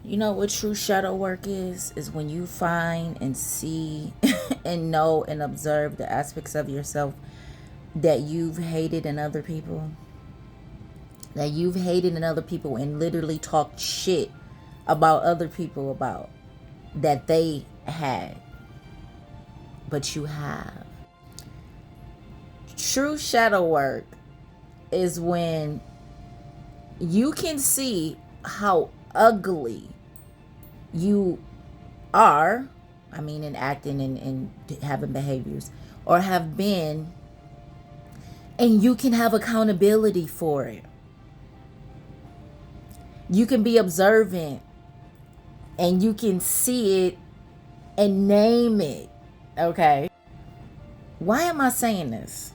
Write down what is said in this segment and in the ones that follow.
You know what true shadow work is? Is when you find and see and know and observe the aspects of yourself that you've hated in other people. That you've hated in other people and literally talked shit about other people about that they had, but you have. True shadow work is when you can see how ugly you are, I mean, in acting and having behaviors, or have been, and you can have accountability for it. You can be observant and you can see it and name it. Okay. Why am I saying this?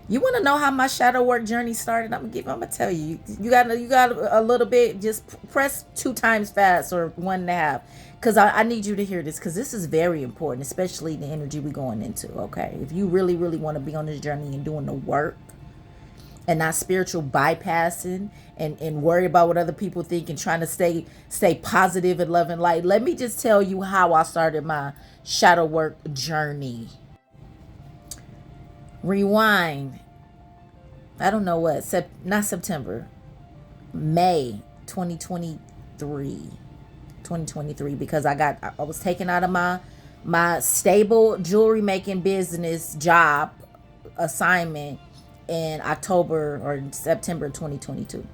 You want to know how my shadow work journey started? I'm gonna tell you. You got a little bit. Just press 2 times fast or 1.5, because I need you to hear this, because this is very important, especially the energy we going into. Okay, if you really really want to be on this journey and doing the work, and not spiritual bypassing and worry about what other people think and trying to stay positive and love and light. Let me just tell you how I started my shadow work journey. Rewind. I don't know what, not September, May 2023. 2023, because I was taken out of my stable jewelry making business job assignment in October or September 2022.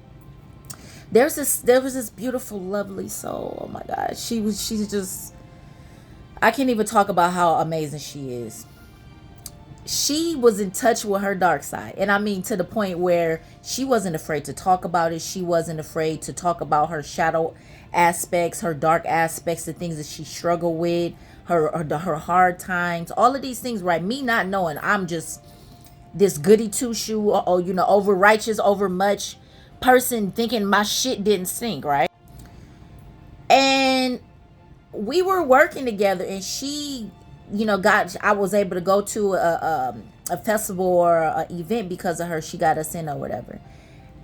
There was this beautiful lovely soul. Oh my god. She's just, I can't even talk about how amazing she is. She was in touch with her dark side, and I mean to the point where she wasn't afraid to talk about it. She wasn't afraid to talk about her shadow aspects, her dark aspects, the things that she struggled with, her hard times, all of these things, right? Me not knowing, I'm just this goody two shoe, or over righteous, over much person, thinking my shit didn't sink, right? And we were working together, and she, got, I was able to go to a festival or a event because of her. She got us in or whatever.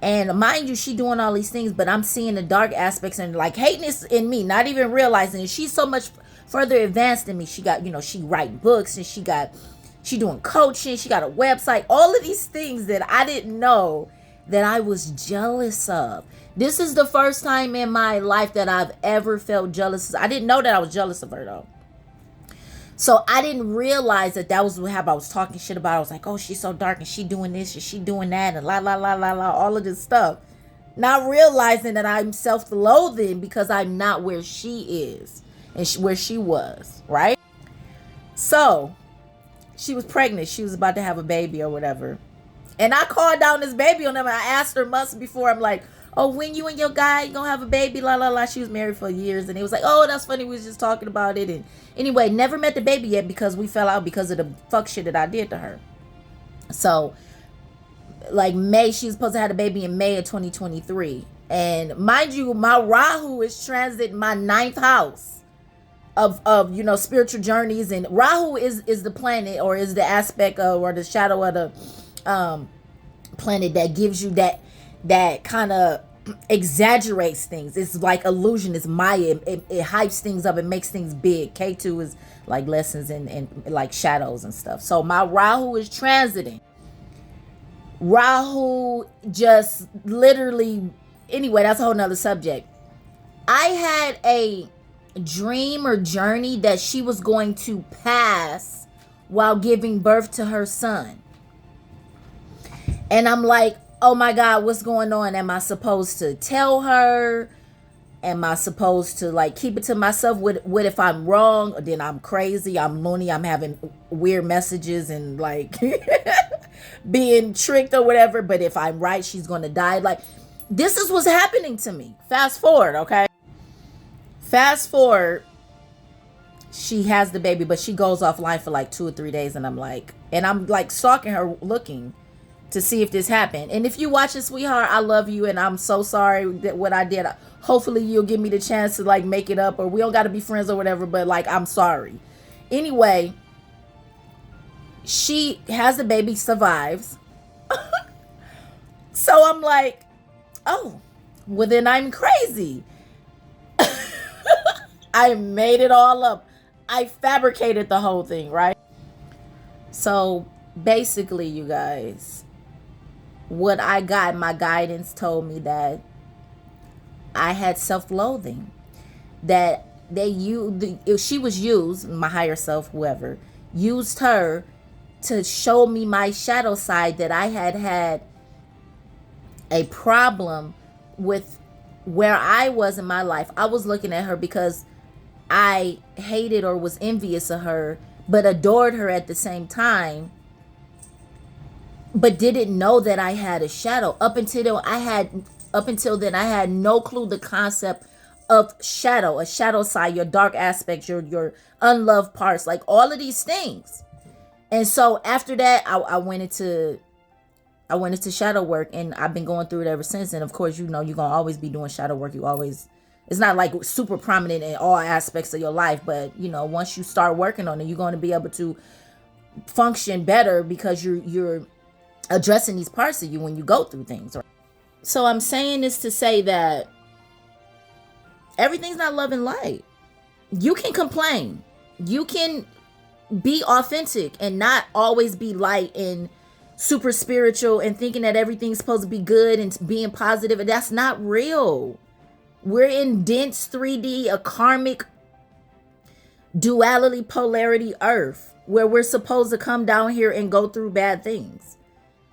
And mind you, she doing all these things, but I'm seeing the dark aspects and like hating this in me, not even realizing it. She's so much further advanced than me. She got, she writing books, and she doing coaching. She got a website, all of these things that I didn't know that I was jealous of. This is the first time in my life that I've ever felt jealous. I didn't know that I was jealous of her though. So I didn't realize that was how I was talking shit about. I was like, oh, she's so dark and she doing this and she doing that and la la la la la, all of this stuff. Not realizing that I'm self-loathing because I'm not where she is and where she was, right? So she was pregnant. She was about to have a baby or whatever. And I called down this baby on them. I asked her months before. I'm like, oh, when you and your guy gonna have a baby, la la la. She was married for years, and it was like, oh, that's funny. We was just talking about it. And anyway, never met the baby yet because we fell out because of the fuck shit that I did to her. So, like May, she was supposed to have a baby in May of 2023, and mind you, my Rahu is transit my ninth house of spiritual journeys, and Rahu is the planet, or is the aspect of, or the shadow of the planet that gives you that kind of exaggerates things. It's like illusion. It's Maya. It hypes things up. It makes things big. K2 is like lessons and like shadows and stuff. So my Rahu is transiting. Rahu just literally, anyway, that's a whole nother subject. I had a dream or journey that she was going to pass while giving birth to her son. And I'm like, oh my God, what's going on? Am I supposed to tell her? Am I supposed to like keep it to myself? What if I'm wrong? Or then I'm crazy, I'm loony, I'm having weird messages and like being tricked or whatever. But if I'm right, she's going to die. Like, this is what's happening to me. Fast forward, okay? Fast forward, she has the baby, but she goes offline for like 2 or 3 days. And I'm like stalking her, looking to see if this happened. And if you watch it, sweetheart, I love you, and I'm so sorry that what I did. Hopefully you'll give me the chance to like make it up, or we don't got to be friends or whatever, but like, I'm sorry. Anyway, she has the baby, survives. So I'm like, oh, well then I'm crazy. I made it all up. I fabricated the whole thing, right? So basically, you guys, what I got, my guidance told me that I had self-loathing. That if she was used, my higher self, whoever, used her to show me my shadow side, that I had a problem with where I was in my life. I was looking at her because I hated or was envious of her, but adored her at the same time, but didn't know that I had a shadow. Up until then I had no clue the concept of shadow, a shadow side, your dark aspects, your unloved parts, like all of these things. And so after that, I went into shadow work, and I've been going through it ever since. And of course, you're gonna always be doing shadow work. It's not like super prominent in all aspects of your life, but once you start working on it, you're going to be able to function better because you're addressing these parts of you when you go through things. Right? So I'm saying this to say that everything's not love and light. You can complain. You can be authentic and not always be light and super spiritual and thinking that everything's supposed to be good and being positive. And that's not real. We're in dense 3D, a karmic duality, polarity earth, where we're supposed to come down here and go through bad things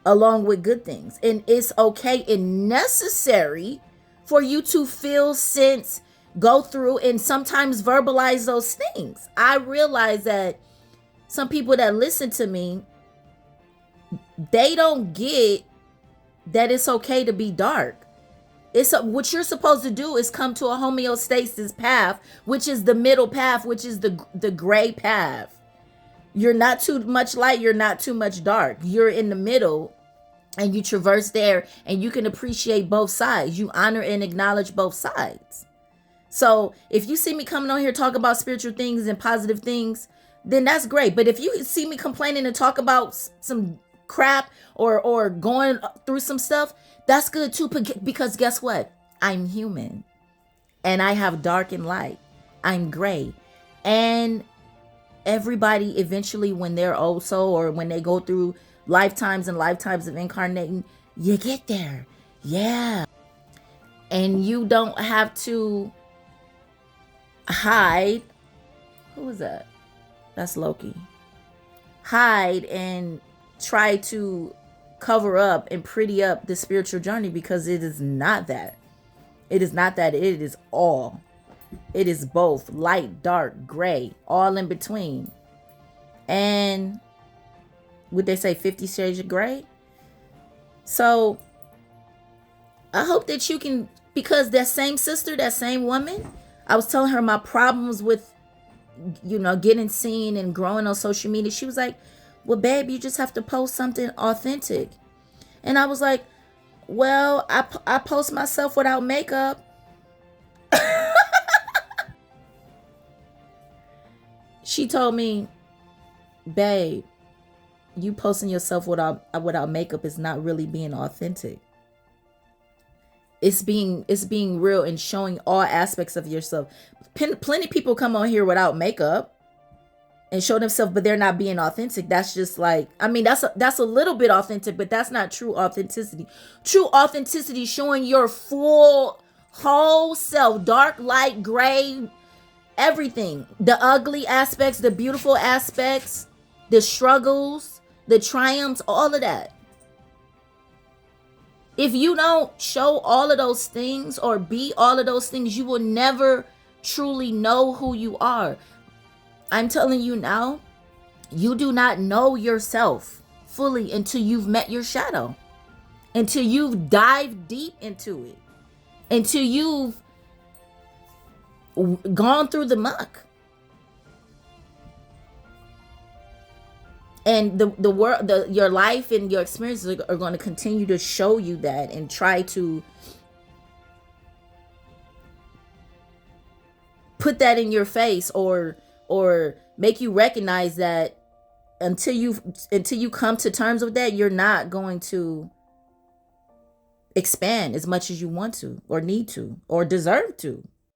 along with good things. And it's okay and necessary for you to feel, sense, go through, and sometimes verbalize those things. I realize that some people that listen to me, they don't get that it's okay to be dark. What you're supposed to do is come to a homeostasis path, which is the middle path, which is the gray path. You're not too much light, you're not too much dark. You're in the middle, and you traverse there, and you can appreciate both sides. You honor and acknowledge both sides. So if you see me coming on here talk about spiritual things and positive things, then that's great. But if you see me complaining and talk about some crap or going through some stuff, that's good too, because guess what? I'm human, and I have dark and light. I'm gray. And everybody eventually, when they're old soul, or when they go through lifetimes and lifetimes of incarnating, you get there. Yeah. And you don't have to hide. Who was that? That's Loki. Hide and try to cover up and pretty up the spiritual journey, because it is not that. It is not that. It is all. It is both light, dark, gray, all in between. And would they say 50 Shades of Gray? So I hope that you can, because that same sister, that same woman, I was telling her my problems with, getting seen and growing on social media. She was like, well, babe, you just have to post something authentic. And I was like, well, I post myself without makeup. She told me, babe, you posting yourself without makeup is not really being authentic. It's being real and showing all aspects of yourself. Plenty of people come on here without makeup and show themselves, but they're not being authentic. That's just like, that's a little bit authentic, but that's not true authenticity. True authenticity, showing your full whole self, dark, light, gray, everything. The ugly aspects, the beautiful aspects, the struggles, the triumphs, all of that. If you don't show all of those things or be all of those things, you will never truly know who you are. I'm telling you now, you do not know yourself fully until you've met your shadow, until you've dived deep into it, until you've gone through the muck. And the world, your life and your experiences are going to continue to show you that, and try to put that in your face, or make you recognize that until you come to terms with that, you're not going to expand as much as you want to, or need to, or deserve to.